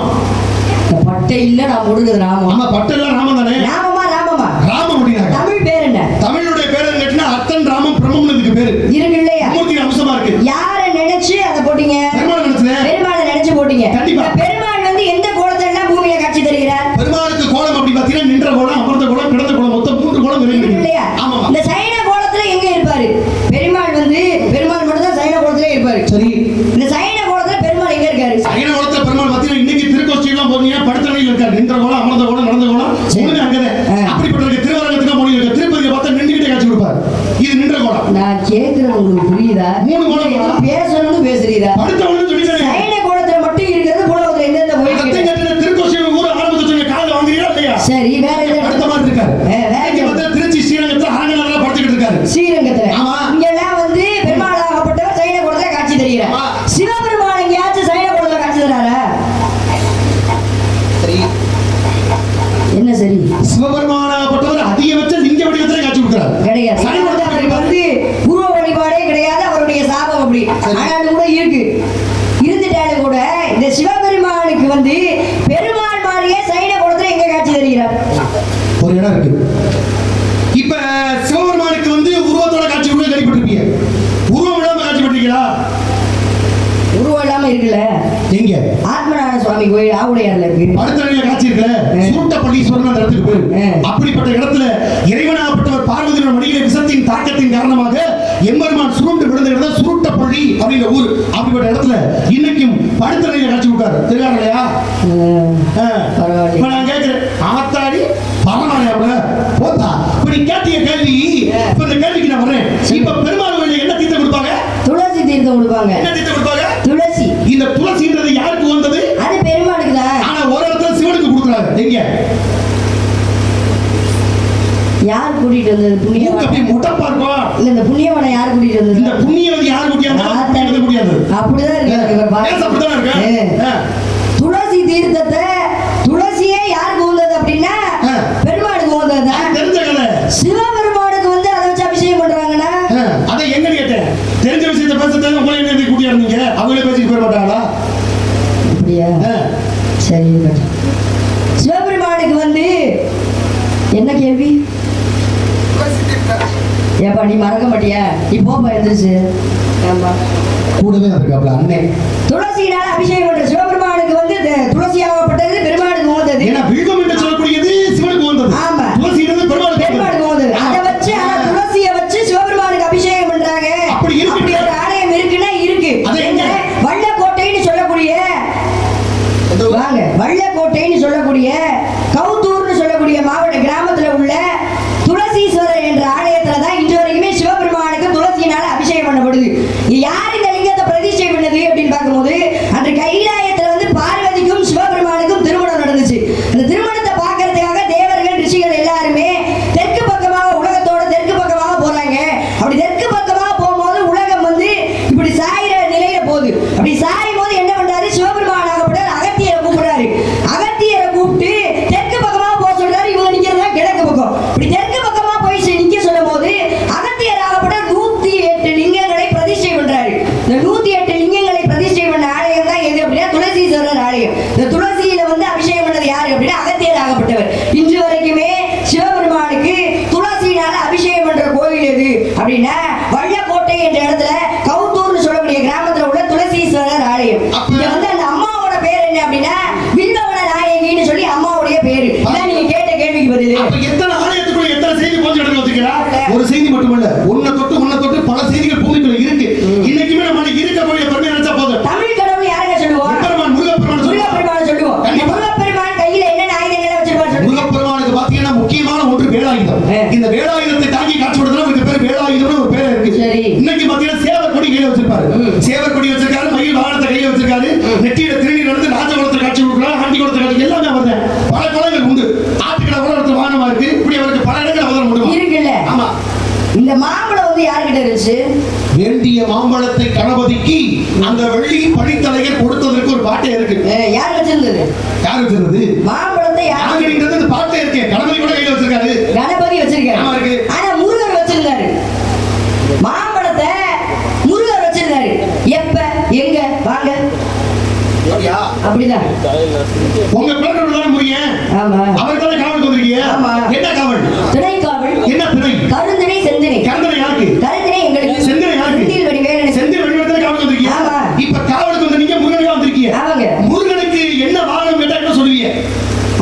பட்டை இல்ல நான் போடுறது ராமம். ஆமா பட்டை இல்ல ராமம் தானே. ராமமா ராமமா ராமம் அப்படினா தமிழ் பேர் என்ன? தமிழுடைய பேர் என்ன கேட்டினா அர்த்தன் ராமம் பிரம்மம்னுக்கு பேரு இருக்கு இல்லையா? மூர்த்தி அம்சமா இருக்கு. யாரை நினைச்சு அத போட்டீங்க? பெருமாள் நினைச்சேன். பெருமாளை நினைச்சு போட்டீங்க. கண்டிப்பா. பெருமாள் வந்து எந்த கோலத்துல எல்லாம் பூமியில காட்சி தருகிறார்? பெருமாளுக்கு கோலம் அப்படி பாத்தீங்கன்னா நின்ற கோலம், அமர்ந்த கோலம், கிடந்த கோலம், மொத்தம் 3 கோலம் இருக்கு இல்லையா? ஆமா. இந்த சைன கோலத்துல எங்க இருப்பாரு? பெருமாள் வந்து பெருமாள் மட்டும் தான் சைன கோலத்திலே இருப்பாரு. சரி. இந்த சைன கோலத்துல பெருமாள் எங்க இருக்காரு? சைன கோலத்துல பெருமாள் பாத்தீங்கன்னா இன்னைக்கு திருக்கோஷ்டிலாம் போறீங்க படுத்த நிலையில இருக்காரு. நின்ற கோலம், அமர்ந்த கோலம், நடந்த கோலம் மூணுமே அங்கதான். அப்படிப்பட்ட திருவரங்கத்துக்கு போறீங்க. திருப்பதியை பார்த்தா நின்றுகிட்டே காட்சி கொடுப்பாரு. இது நின்ற கோலம். நான் கேக்குறது உங்களுக்கு புரியுதா? 3 கோலம் பேசணும்னு பேசுறீரா? படுத்தவன்னு சொல்லிட்டேன். சைன கோலத்துல மட்டும் இருக்கிறது கோலத்துல எந்த போய் கேட்டேன். திருக்கோஷ்டி ஊர் ஆரம்பிச்சு சொன்ன கால்ல வாங்குறீங்களா இல்லையா? சரி வேற எங்க படுத்த மாதிரி இருக்காரு? வேற எங்க வந்து திருச்சி ஸ்ரீரங்கத்துல அரங்கல படுத்துக்கிட்டு இருக்காரு. ஸ்ரீரங்கத்துல. ஆமா. இங்க எல்லாம் வந்து பெருமாளாகப்பட்டவர் சைன கோலத்துல காட்சி தருகிறார். சிவபெருமான் எங்கயாச்சும் சைன கோலத்துல காட்சி தராரா? சரி. என்ன சரி? சிவபெருமானாகப்பட்டவர் அதிகபட்ச லிங்க வடிவத்திலே காட்சி கொடுக்கிறார். கிடையாது. அவருக்கு வந்து உருவ வழிபாடே கிடையாது. அவருடைய சாபம் அப்படி. ஆனாலும் கூட இருக்கு. இருந்துட்டாலும் கூட இந்த சிவபெருமானுக்கு வந்து பெருமாள் மாதிரியே சைன கோலத்துல எங்க காட்சி தருகிறார்? ஒரு இடம் இருக்கு. இப்ப சிவபெருமானுக்கு வந்து உருவத்தோட காட்சி கூட கேள்விப்பட்டிருப்பீங்க. உருவம் இல்லாம காட்சி பட்டிருக்கீங்களா? உருவம் இல்லாம இருக்குல்ல எங்க ஆத்மநாத சுவாமி கோயில் ஆவுடையார்ல இருக்கு. அடுத்த காட்சி இருக்குல்ல சுருட்டப்பள்ளீஸ்வரன் அந்த இடத்துக்கு போயிரு. அப்படிப்பட்ட இடத்துல இறைவனாகப்பட்டவர் பார்வதியோட மடியில விஷத்தின் தாக்கத்தின் காரணமாக எம்பெருமான் சுருண்டு விழுந்த இடம் சுருட்டப்பள்ளி அப்படிங்கிற ஊர். அப்படிப்பட்ட இடத்துல இன்னைக்கும் படுத்தறையில காட்சி கொடுக்காரு. தெரியாது இல்லையா? இப்ப நான் கேட்கிறேன், ஆத்தாடி பரவாயில்லையா போத்தா இப்படி கேட்டிய கேள்வி. இப்ப இந்த கேள்விக்கு நான் வரேன். இப்ப பெருமாள் கோயில என்ன தீர்த்தம் கொடுப்பாங்க? துளசி தீர்த்தம் கொடுப்பாங்க. என்ன தீர்த்தம் கொடுப்பாங்க? துளசி. இந்த துளசின்றது யாருக்கு வந்தது? அது பெருமாளுக்கு தான். ஆனா ஒரு இடத்துல சிவனுக்கு கொடுக்குறாங்க. எங்க யார் கூட்டிட்டு வந்தது? புண்ணியவனை. முட்டப்பா இருக்கும் இல்ல, இந்த புண்ணியவனை யார் கூட்டிட்டு வந்தது? இந்த புண்ணியவதி யார் கூட்டிட்டு முடியாது. அப்படிதான் இருக்கு. துளசி தீர்த்தத்தை துளசியே யாருக்கு வந்தது அப்படின்னா பெருமாளுக்கு வந்தது. தெரிஞ்ச கதை. சிவபெருமானுக்கு வந்து அதை வச்சு அபிஷேகம் பண்றாங்கன்னா அதை எங்க கேட்டேன். தெரிஞ்ச விஷயத்தை பேசுறதுக்கு உங்களை என்ன கூட்டியா இருந்தீங்க? அவங்களே பேசிட்டு போயிட மாட்டாங்களா? அப்படியா? சரி. சிவபெருமானுக்கு வந்து என்ன கேள்வி? ஏப்பா நீ மறக்க மாட்டியா? நீ போப்பா எந்திரிச்சு. கூடவே இருக்காப்ல அண்ணன். துளசியினால அபிஷேகம் பண்ற சிவபெருமானுக்கு வந்து துளசியாகப்பட்டது பெருமாளுக்கு வந்தது. ஏன்னா வில்வம் என்று சொல்லக்கூடியது சிவனுக்கு வந்தது. ஆமா, துளசின்றது பெருமாளுக்கு வந்தது. அதை வச்சு ஆனா துளசியை வச்சு சிவபெருமானுக்கு அபிஷேகம் பண்றாங்க. அப்படி ஒரு ஆலயம் இருக்குன்னா இருக்கு. வள்ளக்கோட்டைன்னு சொல்லக்கூடிய வாங்க வள்ளக்கோட்டைன்னு சொல்லக்கூடிய கவுத்தூர்னு சொல்லக்கூடிய மாவட்ட கிராமத்துல உள்ள துளசீஸ்வரர் என்ற ஆலயத்துல தான் இன்று வரைக்குமே சிவபெருமானுக்கு துளசியினால அபிஷேகம் பண்ணப்படுது. யார் இந்த லிங்கத்தை பிரதிஷ்டை பண்ணது அப்படின்னு பார்க்கும்போது அன்று கைலாயத்துல வந்து பார்வதிக்கும் சிவபெருமானுக்கும் திருமணம் நடந்துச்சு. அந்த திருமணத்தை பார்க்கறதுக்காக தேவர்கள் ரிஷிகள் எல்லாருமே தெற்கு பக்கமாக உலகத்தோட தெற்கு பக்கமாக போறாங்க. அப்படி தெற்கு பக்கமாக போகும்போது உலகம் வந்து இப்படி சாயிற நிலையில போகுது. அப்படி சாயும் போது என்ன பண்றாரு? சிவபெருமான் ஆகப்பட்டார் அகத்தியரை கூப்பிடுறாரு. அகத்தியரை கூப்பிட்டு தெற்கு பக்கமாக போக சொல்றாரு. இவங்க நிக்கிறதா கிழக்கு பக்கம். இப்படி தெற்கு பக்கமா போய் நிக்க சொல்லும் போது அகத்தியர் ஆகப்பட்ட 108 லிங்கங்களை பிரதிஷ்டை பண்றாரு. இந்த 108 லிங்கங்களை பிரதிஷ்டை பண்ண ஆலயம் தான் எது அப்படின்னா துளசீஸ்வரர் ஆலயம். இந்த துளசியில வந்து அபிஷேகம் பண்ணது யாரு அப்படின்னா அகத்தியர் ஆகப்பட்டவர். இன்று வரைக்குமே சிவபெருமானுக்கு துளசியினால அபிஷேகம் பண்ற கோயில் எது அப்படின்னா வள்ளக்கோட்டை என்ற இடத்துல கவுத்தூர்னு சொல்லக்கூடிய கிராமத்துல உள்ள துளசீஸ்வரர் ஆலயம். இங்க வந்து அந்த அம்மாவோட பேர் என்ன அப்படின்னா வில்வவன நாயகின்னு சொல்லி அம்மாவுடைய பேரு. இதான் நீங்க கேட்ட கேள்விக்கு பதில். எத்தனை ஆலயத்துக்குள்ள எத்தனை செய்தி போஞ்சு எடுத்து வச்சுக்கிறா? ஒரு செய்தி மட்டுமல்ல, உன்னை தொட்டு பல செய்திகள் பூமிக்குள்ள இருக்கு. இன்னைக்குமே நம்ம இருக்கக்கூடிய பெருமை நினைச்சா போதும். தமிழ் கடவுள் யாருங்க சொல்லுவோம்? முருகப்பெருமான் சொல்லுவோம். முருகப்பெருமான் கையில என்ன ஆயுதங்களை வச்சிருப்பாரு? முருகப்பெருமானுக்கு பாத்தீங்கன்னா முக்கியமான ஒன்று வேலாயுதம். இந்த வேலாயுதத்தை தாங்கி காட்சி கொடுத்தா இதுக்கு பேர் வேலாயுதம்னு ஒரு பேர் இருக்கு. இன்னைக்கு பாத்தீங்கன்னா சேவர் கொடி கையில வச்சிருப்பாரு. சேவர் கொடி வச்சிருக்காரு, மயில் வாகனத்தை கையில வச்சிருக்காரு, நெற்றியில திருநீர் நடந்து ராஜகுலத்தை காட்சி கொடுக்குறாரு, ஆண்டி குலத்தை காட்சி எல்லாமே வருது. பல குலங்கள் உண்டு. ஆட்டுக்கடை கூட ஒருத்தர் வாகனமா இருக்கு. இப்படி அவருக்கு பல இடங்கள் அவதரம் முடியும் இருக்குல்ல. ஆமா. இந்த மாம்பழம் வந்து யார்கிட்ட இருந்துச்சு? வேண்டிய மாம்பழத்தை கணபதிக்கு அந்த வெள்ளி பணித்தலையர் கொடுத்ததற்கு ஒரு பாட்டே இருக்கு. யார் வச்சிருந்தது? யார் வச்சிருந்தது? மாம்பழத்தை யார் வச்சிருந்தது? அந்த பாட்டே இருக்கு. கணபதி கூட கையில வச்சிருக்காரு. கணபதி வச்சிருக்காரு. ஆனா முருகர் வச்சிருந்தாரு. மாம்பழத்தை முருகர் வச்சிருந்தாரு. எப்ப எங்க வாங்க அப்படிதான் உங்க பிள்ளைகள் தான் முருகன். ஆமா, அவர் தான் காவலுக்கு வந்திருக்கீங்க. ஆமா. என்ன காவல்? திணை காவல். என்ன திணை? கருந்திணை செந்திணை. கருந்திணை யாருக்கு? கருந்திணை எங்களுக்கு. செந்திணை யாருக்கு? செந்தில் வடிவேலன். செந்தில் வடிவேலன் தான் காவலுக்கு வந்திருக்கீங்க. ஆமா. இப்ப காவலுக்கு வந்து நீங்க முருகனுக்கு வந்திருக்கீங்க. ஆமாங்க. முருகனுக்கு என்ன வாகனம் கேட்டா என்ன சொல்லுவீங்க?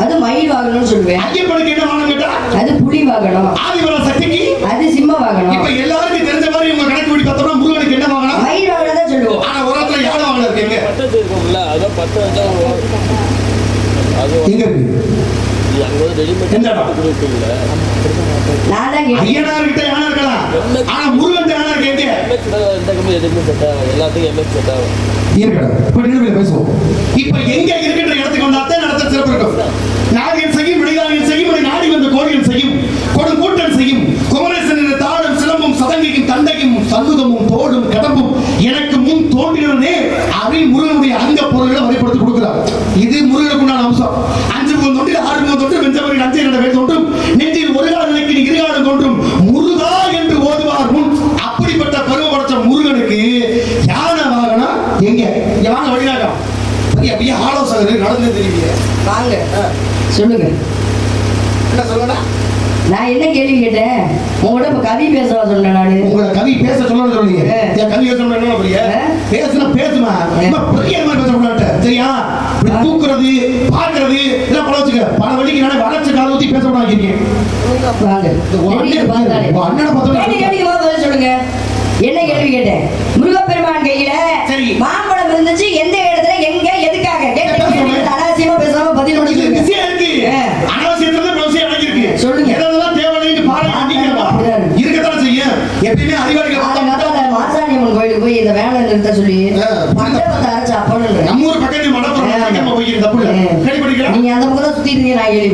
அது மயில் வாகனம்னு சொல்லுவேன். ஐயப்பனுக்கு என்ன வாகனம் கேட்டா? அது புலி வாகனம். ஆதிவர சக்திக்கு அது சிம்ம வாகனம். இப்ப எல்லாருக்கும் தெரிஞ்ச மாதிரி உங்க கணக்கு படி பார்த்தோம்னா முருகனுக்கு என்ன வாகனம்? மயில் வாகனம் தான் சொல்லுவோம். ஆனா ஒரு இடத்துல யானை வாகனம் இருக்குங்க. பட்டது இருக்கும்ல, அத 10 வச்சா அது எங்க இருக்கு? அங்க ஒரு ரெடிமேட் என்னடா கொடுக்கல. நான் தான் ஐயனார் கிட்ட யானை இருக்கலாம். ஆனா முருகன் யானை இருக்கு எங்க? இந்த கம்பி எதுக்கு செட்டா எல்லாத்துக்கும் எம்எக்ஸ் செட்டா இருக்கடா. இப்ப நீங்க பேசுவோம். இப்ப எங்க இருக்கின்ற இடத்துக்கு வந்தாதே நடத்த சிறப்பு இருக்கும். நாகன் செய்யும் விடையாளன் செய்யும் நாடி வந்த கோடிகள் செய்யும் கொடுங்கூட்டன் செய்யும் குமரேசன் தாளும் சிலம்பும் சதங்கையும் தண்டையும் சண்முகமும் தோடும் கடம்பும் எனக்கு முன் தோன்றினே அப்படின்னு முருகனுடைய அங்க பொருள்களை வரைபடுத்தி கொடுக்கிறார். இது முருகனுக்கு உண்டான அம்சம். 5 முகம் தொட்டு 6 முகம் தொட்டு வெஞ்சவரின் 5 2 பேர் தொட்டும் நெஞ்சில் ஒரு கால நிலைக்கு இருகாலம் தோன்றும் முருகா என்று ஓதுவார் முன். அப்படிப்பட்ட பருவ படைச்ச முருகனுக்கு யானை வாகனம் எங்க? வாங்க வழிநாகம் அப்படியே ஆலோசகர் நடந்து தெரியுங்க. வாங்க சொல்லுங்க. என்ன சொல்லணும்? நான் என்ன கேள்வி கேட்டேன் உங்கள்கிட்ட இப்ப கவி பேசவா சொன்னேன் நானு உங்களை கவி பேச சொல்லணும்னு சொல்லுங்க என் கவி பேச என்ன புரிய பேசுனா பேசுமா பெரிய மாதிரி பேசக்கூடாது சரியா தூக்குறது பாக்குறது எல்லாம் பல வச்சுக்க பல வழிக்கு நானே வளர்ச்சி கால ஊத்தி பேசக்கூடாது சொல்லுங்க என்ன கேள்வி கேட்டேன் முருகப்பெருமான் கையில மாம்பழம் இருந்துச்சு எந்த இடத்துல எங்க எதுக்காக அனாவசியமா பேசாம பதில் சொல்லுங்க இருக்கத்தான் செய்யும் எப்பயுமே அறிவாளிகள் மாசாணியம்மன் கோயிலுக்கு போய் இந்த வேலை நிறுத்த சொல்லி மண்டபத்தை அரைச்சு அப்பன்னு நம்ம ஊர் பக்கத்து மண்டபம் போய் தப்பு நீங்க அந்த பக்கம் தான் சுத்திட்டு இருக்கீங்க நான் கேள்வி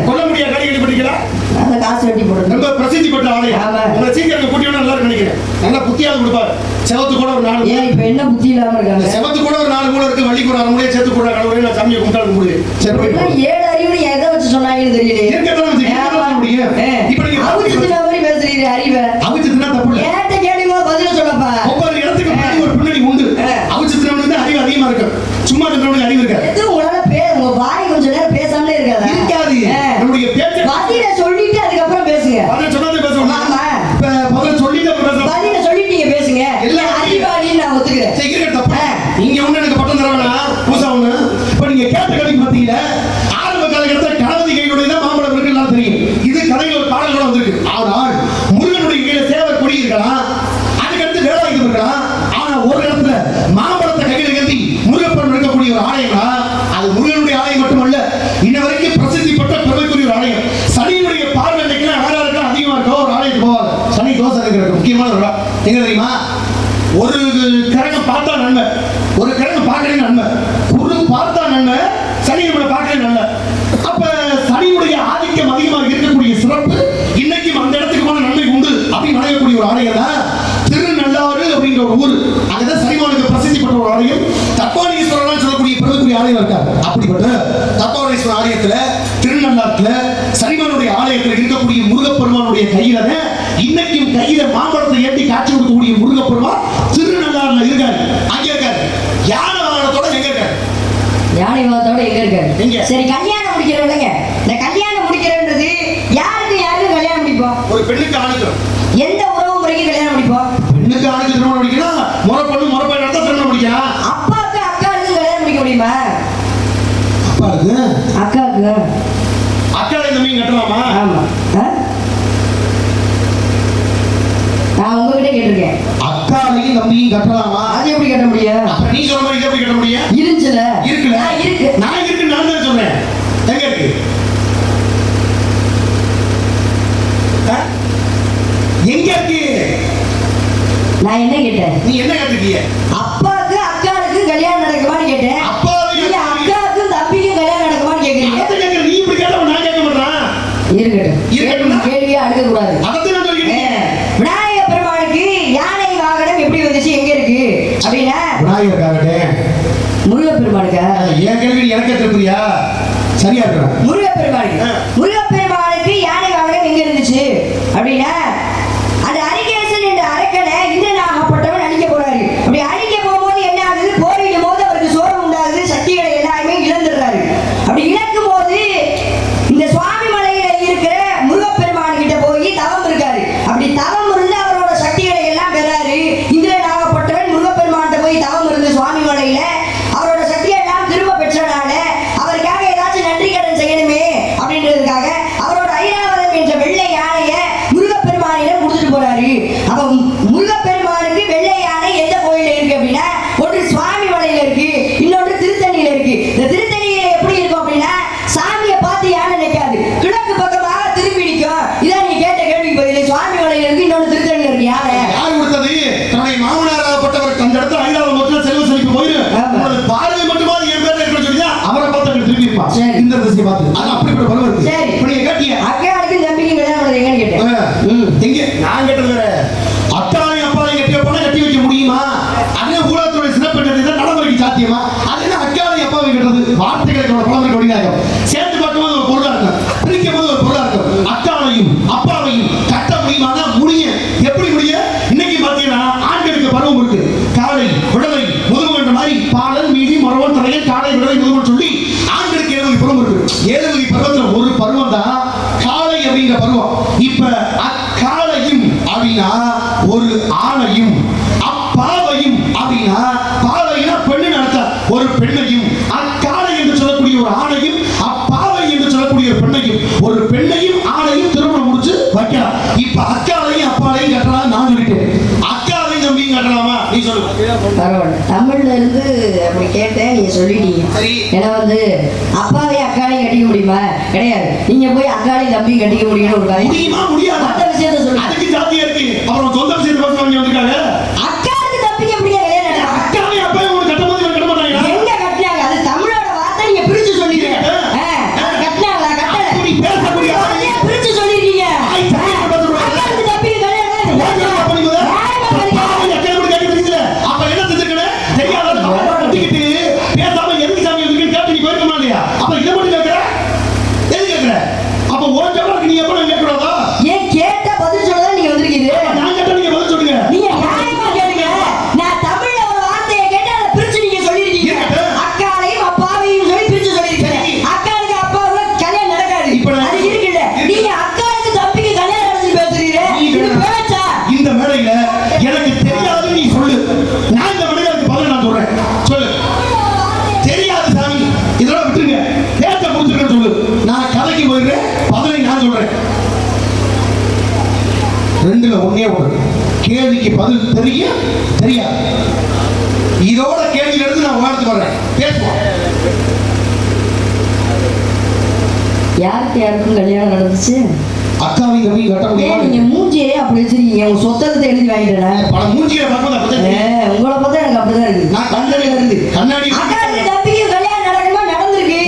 கொல்ல முடியாது கேள்விப்பட்டிருக்கீங்களா அந்த காசு வெட்டி போடுறது ரொம்ப பிரசித்தி பெற்ற ஆலயம் உங்களை சீக்கிரம் கூட்டி நல்லா நினைக்கிறேன் நல்லா புத்தியாவது கொடுப்பாரு செவத்து கூட ஒரு 4 ஏன் இப்ப என்ன புத்தி இல்லாம இருக்காங்க செவத்து கூட ஒரு 4 மூணு இருக்கு வள்ளி கூட 6 மூணு சேர்த்து கூட கடவுளே நான் சாமியை கும்பிட்டாலும் முடியும் சரி 7 அறிவு எதை வச்சு சொன்னாங்கன்னு தெரியல இருக்கதான் முடியும் இப்ப நீங்க அவுச்சிட்டு மாதிரி பேசுறீங்க அறிவை அவுச்சிட்டுனா தப்பு இல்ல ஏட்ட கேளுங்க பதில சொல்லப்பா ஒவ்வொரு இடத்துக்கு முன்னாடி ஒரு பின்னணி உண்டு அவுச்சிட்டுறவனுக்கு அறிவு அதிகமா இருக்கு சும்மா இருக்கிறவனுக்கு அறிவு இருக்காது எது உங்களால உங்க வாய் கொஞ்ச நேரம் பேசாமலே இருக்காதா இருக்காது நம்மளுடைய பேச்சு பதில சொல்லிட்டு அதுக்கப்புறம் பேசுங்க பதில சொன்னது பேசணும் ஆமா இப்ப பதில சொல்லிட்டு அப்புறம் பேசணும் பதில சொல்லிட்டு நீங்க பேசுங்க எல்லாம் அறிவாளின்னு நான் ஒத்துக்கிறேன் செய்கிறது தப்பு இங்க ஒண்ணு எனக்கு பட்டம் தரவேனா பூசா ஒண்ணு இப்ப நீங்க கேட்ட கதைக்கு மத்தியில ஆரம்ப காலகட்டத்துல கணபதி கையுடைய தான் மாம்பழம் இருக்கு எல்லாம் தெரியும் இது கதையில் ஒரு பாடல் கூட வந்திருக்கு ஆனால் முருகனுடைய கையில சேவை கொடி இருக்கலாம் அதுக்கடுத்து வேலாயுதம் இருக்கலாம் ஆனா ஒரு இடத்துல மாம்பழத்தை கையில கட்டி முருகப்பன் இருக்கக்கூடிய ஒரு ஆலயங்களா அது முருகனுடைய ஆலயம் மட்டுமல்ல இன்ன வரைக்கும் பிரசித்தி பெற்ற பெருமைக்குரிய ஒரு ஆலயம் சனியினுடைய பார்வை இன்னைக்கு ஆறாருக்கு அதிகமா இருக்கோ ஒரு ஆலயத்துக்கு போவாங்க சனி தோசை இருக்கிற முக்கியமான ஒரு எங்க தெரியுமா ஒரு கிரகம் பார்த்தா நன்மை ஒரு கிரகம் பார்க்கவே நன்மை குரு பார்த்தா நன்மை சனி நம்மளை பார்க்கவே நன்மை அப்ப சனியுடைய ஆதிக்கம் அதிகமாக இருக்கக்கூடிய சிறப்பு இன்னைக்கும் அந்த இடத்துக்கு போன நன்மை உண்டு அப்படின்னு வணங்கக்கூடிய ஒரு ஆலயம் தான் திருநள்ளாறு அப்படிங்கிற ஒரு ஊர் அங்கதான் சனிமானுக்கு பிரசித்தி பெற்ற ஒரு ஆலயம் தப்பானீஸ்வரர் சொல்லக்கூடிய பெருமைக்குரிய ஆலயம் இருக்காரு அப்படிப்பட்ட தப்பானீஸ்வரர் ஆலயத்துல திருநள்ளாற்றுல சனிமானுடைய ஆலயத்துல இருக்கக்கூடிய முருகப்பெருமானுடைய கையில இன்னைக்கும் கையில மாம்பழத்தை ஏற்றி காட்சி கொடுக்கக்கூடிய முருகப்பெருமான் திருநள்ளாறுல இருக்காரு அங்க இருக்காரு யானை வாகனத்தோட எங்க இருக்காரு யானை வாகனத்தோட எங்க இருக்காரு சரி கல்யாணம் முடிக்கிறவங்க இந்த கல்யாணம் முடிக்கிறன்றது யாருக்கு கல்யாணம் முடிப்போம் ஒரு பெண்ணுக்கு ஆணுக்கு எந்த உறவு முறைக்கு கல்யாணம் முடிப்போம் பெண்ணுக்கு ஆணுக்கு திருமணம் முடிக்கணும் முறை பொண்ணு முறை பையன் தான் திருமணம் முடிக்கலாம் அப்பாவுக்கு அக்காவுக்கு கல்யாணம் முடிக்க முடியுமா அப்பாவுக்கு அக்காவுக்கு அக்காவை இந்த மீன் கட்டலாமா ஆமா நான் உங்ககிட்ட கேட்டிருக்கேன் அக்காவையும் தம்பியும் கட்டலாமா அது எப்படி கட்ட முடியும் அப்ப நீ சொல்ற மாதிரி எப்படி கட்ட முடியும் இருந்துச்சுல இருக்குல்ல இருக்கு நான் இருக்கு நான் தான் சொல்றேன் எங்க இருக்கு எங்க இருக்கு நான் என்ன கேட்டேன் நீ என்ன கேட்டிருக்கீங்க அப்பாவுக்கு அக்காவுக்கு கல்யாணம் நடக்குமான்னு கேட்டேன் அப்பாவையும் அக்காவுக்கும் தம்பிக்கும் கல்யாணம் நடக்குமான்னு கேக்குறீங்க அதை கேட்கற நீ இப்படி கேட்டா நான் கேட்க மாட்டேன் இருக்கட்டும் கேள்வியே அடுக்க கூடாது அதான் நான் சொல்லிட்டேன் விநாயக பெருமாளுக்கு யானை வாகனம் எப்படி வந்துச்சு எங்க இருக்கு அப்படின்னா விநாயகர் காகட்டே முருகப்பெருமானுக்கு ஏன் கேள்வி எனக்கு தெரியா சரியா இருக்கா முருகப்பெருமானுக்கு யானை வாகனம் எங்க இருந்துச்சு அப்படின்னா அந்த அரிகேசன் என்ற அரக்கனை இந்திரனாகப்பட்டவன் அழிக்க போறாரு அப்படி அழிக்க போகும்போது என்ன ஆகுது போரிடும் போது அவருக்கு சோகம் உண்டாகுது சக்திகளை எல்லாருமே இழந்துடுறாரு அப்படி இழக்கும் போது இந்த சுவாமி மலையில இருக்கிற முருகப்பெருமான் கிட்ட போய் தவம் இருக்காரு அப்படி தவம் இருந்து அவரோட சக்திகளை எல்லாம் பெறாரு இந்திரனாகப்பட்டவன் முருகப்பெருமான் போய் தவம் இருந்து சுவாமி மலையில அவரோட சக்தியை எல்லாம் திரும்ப பெற்றனால அவருக்காக ஏதாச்சும் நன்றி கடன் செய்யணுமே அப்படின்றதுக்காக அவரோட ஐராவதம் என்ற வெள்ளை யானைய முருகப்பெருமானிடம் கொடுத்துட்டு போறாரு. அப்ப முருகப்பெருமானுக்கு வெள்ளை யானை எந்த கோயில இருக்கு அப்படின்னா ஒன்று சுவாமி மலையில இருக்கு, இன்னொன்று திருத்தணியில இருக்கு. இந்த திருத்தணியில எப்படி இருக்கும் அப்படின்னா சாமியை பார்த்து யானை நினைக்காது, கிழக்கு பக்கமாக திரும்பி நிற்கும். இதான் நீ கேட்ட கேள்விக்கு பதில். சுவாமி மலையில இருக்கு, இன்னொன்று திருத்தணியில இருக்கு. யானை யார் கொடுத்தது? தன்னுடைய மாமனாராகப்பட்டவர் அந்த இடத்துல ஐராவதம் மொத்தம் செல்வ செழிப்பு போயிரு பார்வை மட்டுமாவது என் பேர்ல இருக்கணும் சொல்லி அவரை பார்த்து அங்க திரும்பி இருப்பான். இந்த திசையை பார்த்து அது அப்படிப்பட்ட பலம் இருக்கு. சரி, இப்ப நீங்க கேட்டீங்க அக்காளுக்கு தம்பிக்கு கல்யாணம் பண்ணது எங்கன்னு கேட்டேன். எங்க நான் கேட்டது வேற. அத்தாளையும் அப்பாளையும் கட்டி வைப்பா கட்டி வைக்க முடியுமா? அதே ஊடகத்துடைய சிறப்பு நடைமுறைக்கு சாத்தியமா? அது என்ன அக்காளையும் அப்பாவையும் கட்டுறது? வார்த்தைகளுக்கு பலம் இருக்க முடியாது. சேர்த்து பார்க்கும்போது ஒரு பொருளா இருக்கும், பிரிக்கும் போது ஒரு பொருளா இருக்கும். அக்காளையும் அப்பாவையும் கட்ட முடியுமானா முடியும். எப்படி முடியும்? இன்னைக்கு பாத்தீங்கன்னா ஆண்களுக்கு பருவம் இருக்கு. காலை விடலை முதுகு என்ற மாதிரி பாலன் மீதி மரவன் தலையன் காலை விடலை முதுகுன்னு சொல்லி ஆண்களுக்கு 7 வகை பருவம் இருக்கு. 7 வகை பருவத்துல ஒரு பருவம் தான் காலை அப்படிங்கிற சொல்லு ஆணையும் அப்பாவையும் அப்படின்னா பாவையினா பெண்ணு நடத்த ஒரு பெண்ணையும் அக்காலை என்று சொல்லக்கூடிய ஒரு ஆணையும் அப்பாவை என்று சொல்லக்கூடிய ஒரு பெண்ணையும் ஒரு பெண்ணையும் ஆணையும் திருமணம் முடிச்சு வைக்கலாம். இப்ப அக்காலையும் அப்பாலையும் கட்டலாம் நான் சொல்லிட்டேன். அக்காலையும் தம்பியும் கட்டலாமா நீ சொல்லு. பரவாயில்ல, தமிழ்ல இருந்து அப்படி கேட்டேன், நீங்க சொல்லிட்டீங்க. ஏன்னா வந்து அப்பாவையும் அக்காலையும் கட்டிக்க முடியுமா? கிடையாது. நீங்க போய் அக்காலையும் தம்பியும் கட்டிக்க முடியும்னு ஒரு கதை முடியுமா? முடியாது. அந்த விஷயத்த சொல்லு. அதுக்கு ஜாதியா இருக்கு. அப்புறம் சொந்த விஷயத்தை பத்தி வாங்கி வந்திருக்காங்க. அக்காவுக்கு தம்பிக்கு எப்படியா கல்யாணம்? அக்காவையும் அப்பையும் ஒரு கட்ட போது கட்ட மாட்டாங்க. எங்க கட்டினாங்க? அது தமிழோட வார்த்தை, நீங்க பிரிச்சு சொல்லிடுங்க. கட்டினாங்களா? கட்டல. அப்படி பேசக்கூடிய பிரிச்சு சொல்லிருக்கீங்க. அக்காவுக்கு தம்பிக்கு கல்யாணம் அப்ப என்ன செஞ்சிருக்கேன் தெரியாத கட்டிக்கிட்டு பேசாம எதுக்கு சாமி இருக்குன்னு கேட்டு நீ போயிருக்கமா இல்லையா? அப்ப இதை மட்டும் கேட்கிற எது கேட்கிற? அப்ப ஓன் ஜவாக்கு நீ எப்ப கேட்கக்கூடாதா? ஏன் கேட்டா பதில் சொல்லதான் நீங்க வந்திருக்கீங்க. நான் கேட்டா நீங்க பதில் சொல்லுங்க. நீங்க நியாயமா கேளுங்க. நான் தமிழ்ல ஒரு வார்த்தையை கேட்டு அதை பிரிச்சு நீங்க சொல்லிருக்கீங்க. அக்காலையும் அப்பாவையும் சொல்லி பிரிச்சு சொல்லிருக்கீங்க. அக்காளுக்கு அப்பாவுல கல்யாணம் நடக்காது. அது இருக்குல்ல. நீங்க அக்காளுக்கு தம்பிக்கு கல்யாணம் நடந்து பேசுறீங்க. இது பேச்சா? இந்த மேடையில எனக்கு தெரியாது நீ சொல்லு. நான் இந்த மேடையில அதுக்கு பதில் நான் சொல்றேன். சொல்லு. தெரியாது சாமி. இதெல்லாம் விட்டுருங்க. பேச்ச புடிச்சிருக்கேன்னு சொல்லு. நான் கதைக்கு போயிடுறேன். பதிலை நான் சொல்றேன். ரெண்டுல ஒன்னே ஒன்று. கேள்விக்கு பதில் தெரியும் தெரியாது. இதோட கேள்வியில இருந்து நான் உதாரணத்துக்கு வர்றேன். பேசுவோம். யாருக்கும் கல்யாணம் நடந்துச்சு? அக்காவையும் தம்பியும் கட்ட முடியாது. நீங்க மூஞ்சியே அப்படி வச்சிருக்கீங்க. உங்க சொத்தத்தை எழுதி வாங்கிட்டேன். பல மூஞ்சியை பார்க்கும்போது அப்படிதான் உங்களை பார்த்தா எனக்கு அப்படிதான் இருக்கு. நான் கண்ணாடியில இருந்து கண்ணாடி அக்காவுக்கு தம்பிக்கு கல்யாணம் நடக்குமா? நடந்திருக்கு.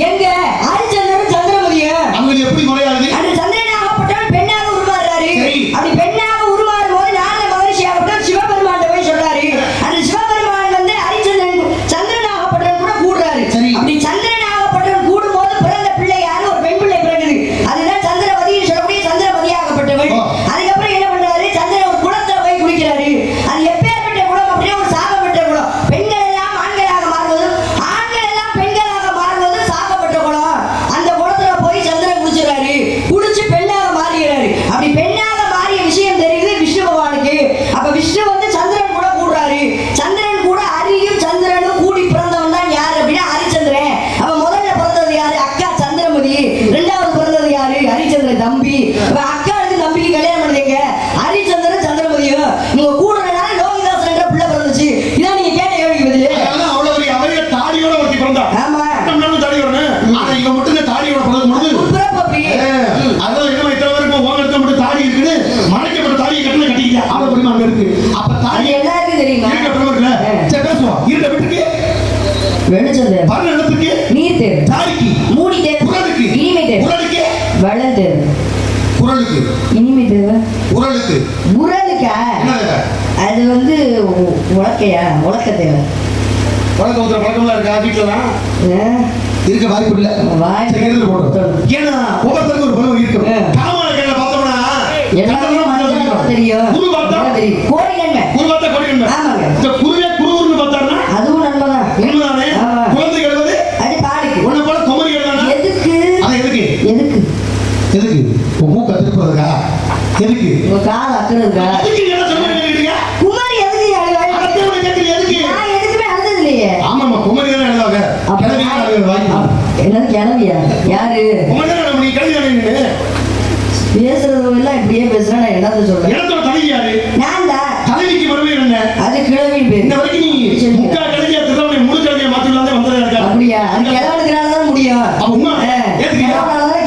எங்க? ஹரிச்சந்திரன் சந்திரமதியும். அவங்க எப்படி முறையாகுது? அந்த சந்திரனாகப்பட்டவன் பெண்ணாக உருவாடுறாரு. அப்படி பெண்ணாக உருவாடும் போது நாரத மகரிஷி ஆகப்பட்டவர் சிவபெருமான் போய் சொல்றாரு. அந்த சிவபெருமான் வந்து ஹரிச்சந்திரன் சந்திரனாகப்பட்டவன் கூட கூடுறாரு. அப்படி சந்திரனாகப்பட்டவன் கூடும் போது பிறந்த பிள்ளை யாரு? ஒரு பெண் பிள்ளை பிறகுது. அதுதான் சந்திரவதின்னு சொல்லக்கூடிய சந்திரமதியாகப்பட்டவள். அதுக்கப்புறம் என்ன பண்றாரு? சந்திரன் ஒரு குளத்துல போய் குளிக்கிறாரு. அது எப்பேற்பட்ட குளம் அப்படின்னா ஒரு சாபப்பட்ட குளம். பெண்கள் எல்லாம் ஆண்களாக மாறுவதும் ஆண்கள் எல்லாம் பெண்களாக மாறுவதும் சாபப்பட்ட குளம். அந்த குளத்துல போய் சந்திரன் குளிச்சுறாரு. குளிச்சு பெண்ணாக மாறுகிறாரு. அப்படி பெண்ணாக மாறிய விஷயம் தெரியுது விஷ்ணு பகவானுக்கு. அப்ப விஷ்ணு வந்து சந்திரன் கூட கூடுறாரு. சந்திரன் கூட ஹரியும் சந்திரனும் கூடி பிறந்தவன் தான் யாரு அப்படின்னா ஹரிச்சந்திரன். அப்ப முதல்ல பிறந்தது யாரு? அக்கா சந்திரமதி. இரண்டாவது பிறந்தது யாரு? ஹரிச்சந்திரன் தம்பி. அப்ப அக்காவுக்கு தம்பிக்கு கல்யாணம் பண்ணுங்க. ஹரிச்சந்திரன் சந்திரமதியும் இவங்க கூடுறதுனால லோகிதாசன் என்ற பிள்ளை பிறந்துச்சு. இதான் நீங்க கேட்ட கேள்விக்கு பதில். அவ்வளவு பெரிய அவைய தாடியோட ஒருத்தி பிறந்தா. ஆமா. தாடி வரணும். ஆனா இவன் மட்டும் தாடியோட பிறக்கும் பொழுது பிறப்பு அப்படி. அதான் என்ன இத்தனை பேருக்கு உங்க இடத்துல மட்டும் தாடி இருக்குது. மறைக்கப்பட்ட தாடியை கட்டில கட்டிக்கிட்டா. அவ்வளவு பெரிய அங்க இருக்கு. அப்ப தாடி எல்லாருக்கும் தெரியுமா? இருக்க பிறகுல சரி பேசுவோம். இருக்க வீட்டுக்கு வெளிச்சம் தேவை. பரண இடத்துக்கு நீர் தேவை. தாடிக்கு மூடி தேவை. குரலுக்கு இனிமை தேவை. குரலுக்கு வளம் தேவை. குரலுக்கு இனிமை தேவை. குரலுக்கு குரலுக்கா? என்ன தேவை? அது வந்து உலக்கையா? உலக்க தேவை. பழக்க ஊத்துற பழக்கம்லாம் இருக்கா வீட்டுலலாம்? இருக்க வாய்ப்பு இல்ல. சரி எழுந்து போடுறோம். ஏன்னா ஒவ்வொருத்தருக்கும் ஒரு பருவம் இருக்கு. காமான கையில பார்த்தோம்னா எல்லாரும் தெரியும். குரு பார்த்தா தெரியும். கோடி நன்மை. குரு பார்த்தா கோடி நன்மை. ஆமாங்க. இந்த குருவே குருன்னு பார்த்தாருன்னா அதுவும் நன்மைதான். உண்மைதானே? குழந்தை எழுவது அது பாடுக்கு. உன்னை போல குமரி எழுதானா? எதுக்கு? அது எதுக்கு? எதுக்கு? எதுக்கு? மூக்க திருப்பதுக்கா? எதுக்கு? உங்க கால் அக்குறதுக்கா? எதுக்கு என்ன சொல்றீங்க? குமரி எதுக்கு அழுவாய்? அடுத்தவங்க கேட்கறது எதுக்கு? நான் எதுக்குமே அழுதது இல்லையே. ஆமாமா குமரி தானே எழுதுவாங்க. கிளவி எழுதுவாங்க வாய்ப்பு. என்னது கிளவியா? யாரு? குமரி தானே நீ கிளவி தானே. பேசுறதும் எல்லாம் இப்படியே பேசுறேன். நான் என்னத்த சொல்றேன்? இடத்தோட தலைவி யாரு? நான் தான். தலைவிக்கு வரவே என்ன? அது கிழவின் பேர். இந்த வரைக்கும் நீ முக்கா கலைஞா திருவண்ணை முழு கலைஞா மாத்திரலாம் வந்ததே இருக்கா? அப்படியா? அது கிழவனுக்குனாலதான் முடியும். அப்ப உண்மை ஏத்துக்கியா?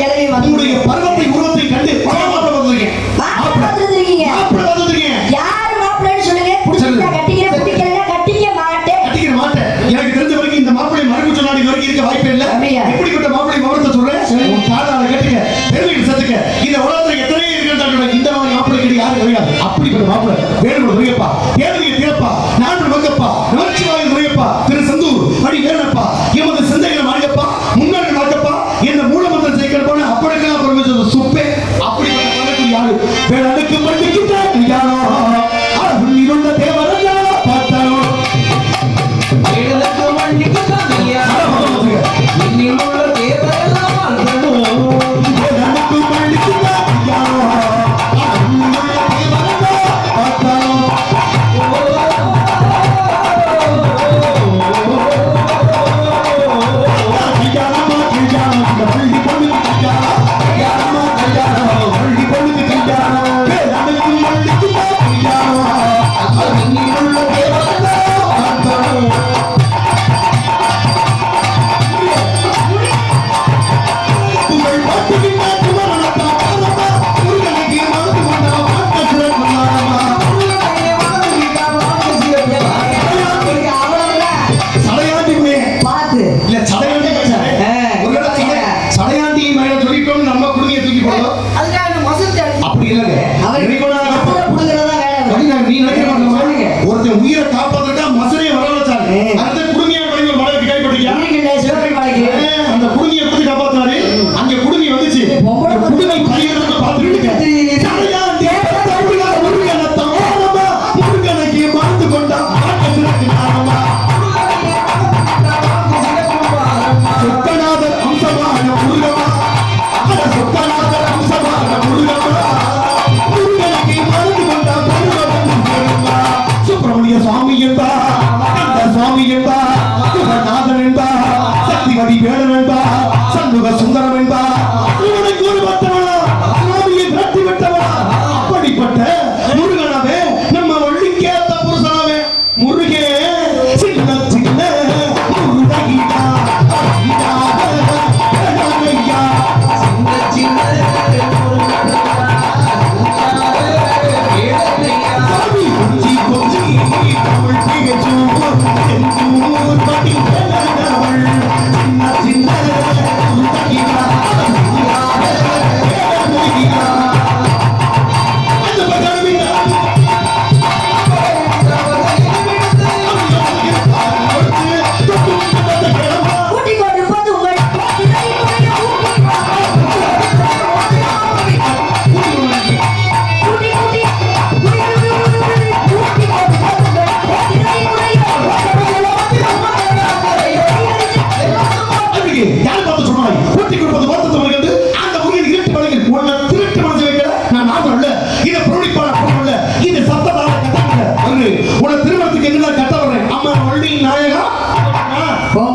கிழவி உங்களுடைய பருவத்தை உருவத்தை கண்டு மாப்பிள்ளை வந்துருக்கீங்க. மாப்பிள்ளை வந்துருக்கீங்க. மாப்பிள்ளை வந்துருக்கீங்க. யாரு மாப்பிள்ளைன்னு சொல்லுங்க. பிடிச்சிருந்தா கட்டிக்கிறேன், பிடிக்கலன்னா கட்டிக்க மாட்டேன். கட்டிக்கிற மாட்டேன். எனக்கு தெரிஞ்ச வரைக்கும் இந்த மாப்பிள்ளை மறுப்பு சொன்னாடி வரைக்கும் இருக்க வாய்ப்பே இல்லை. எப்படிப்பட்ட மாப்பிள்ளை விவரத்தை சொல்றேன். உன் காதால கேட்டுக்க, பெருமைகள் சேர்த்துக்க. இந்த உலகத்துல எத்தனை இருக்கிறாங்க. இந்த மாதிரி மாப்பிள்ளை கிட்ட யாரும் கிடையாது. அப்படிப்பட்ட மாப்பிள்ளை வேணும்னு துறையப்பா, ஏழுமையை திறப்பா, நான்கு மங்கப்பா, நமச்சிவாயில் துறையப்பா, திரு செந்தூர் அடி வேணப்பா, எமது சிந்தைகளை மாறியப்பா, முன்னாடி மாட்டப்பா, என்ன மூலமந்திரம் சேர்க்கிறப்பான அப்படிக்கெல்லாம் பரமேஸ்வரர் சுப்பே. அப்படிப்பட்ட பதவி யாரு? வேணுக்கு மட்டும் யாரோ இருந்த தேவரா பார்த்தாரோ எனக்கு மண்ணிக்கு தனியா இன்னிலுள்ள தேவையெல்லாம் வாழ்ந்தனும் எனக்கு மண்ணிக்கு யாரோ பார்த்தாரோ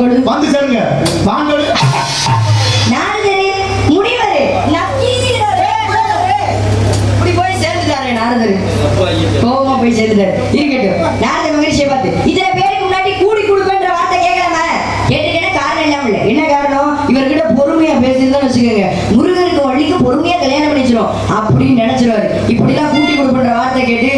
வாங்கடு வந்து சேருங்க வாங்கடு நாரதரே முனிவரே நக்கீரரே இப்படி போய் சேர்ந்துட்டாரே நாரதர் கோவமா போய் சேர்ந்துட்டாரு இருக்கட்டும் நாரத மகரிஷியை பார்த்து இத்தனை பேருக்கு முன்னாடி கூடி கொடுப்பேன்ற வார்த்தை கேட்கலாமா கேட்டுக்கேன்னா காரணம் இல்லாம இல்ல என்ன காரணம் இவர்கிட்ட பொறுமையா பேசியிருந்தோம்னு வச்சுக்கோங்க முருகனுக்கு வள்ளிக்கு பொறுமையா கல்யாணம் பண்ணிச்சிடும் அப்படின்னு நினைச்சிருவாரு இப்படிலாம் கூட்டி கொடுப்பேன்ற வார்த்தை கேட்டு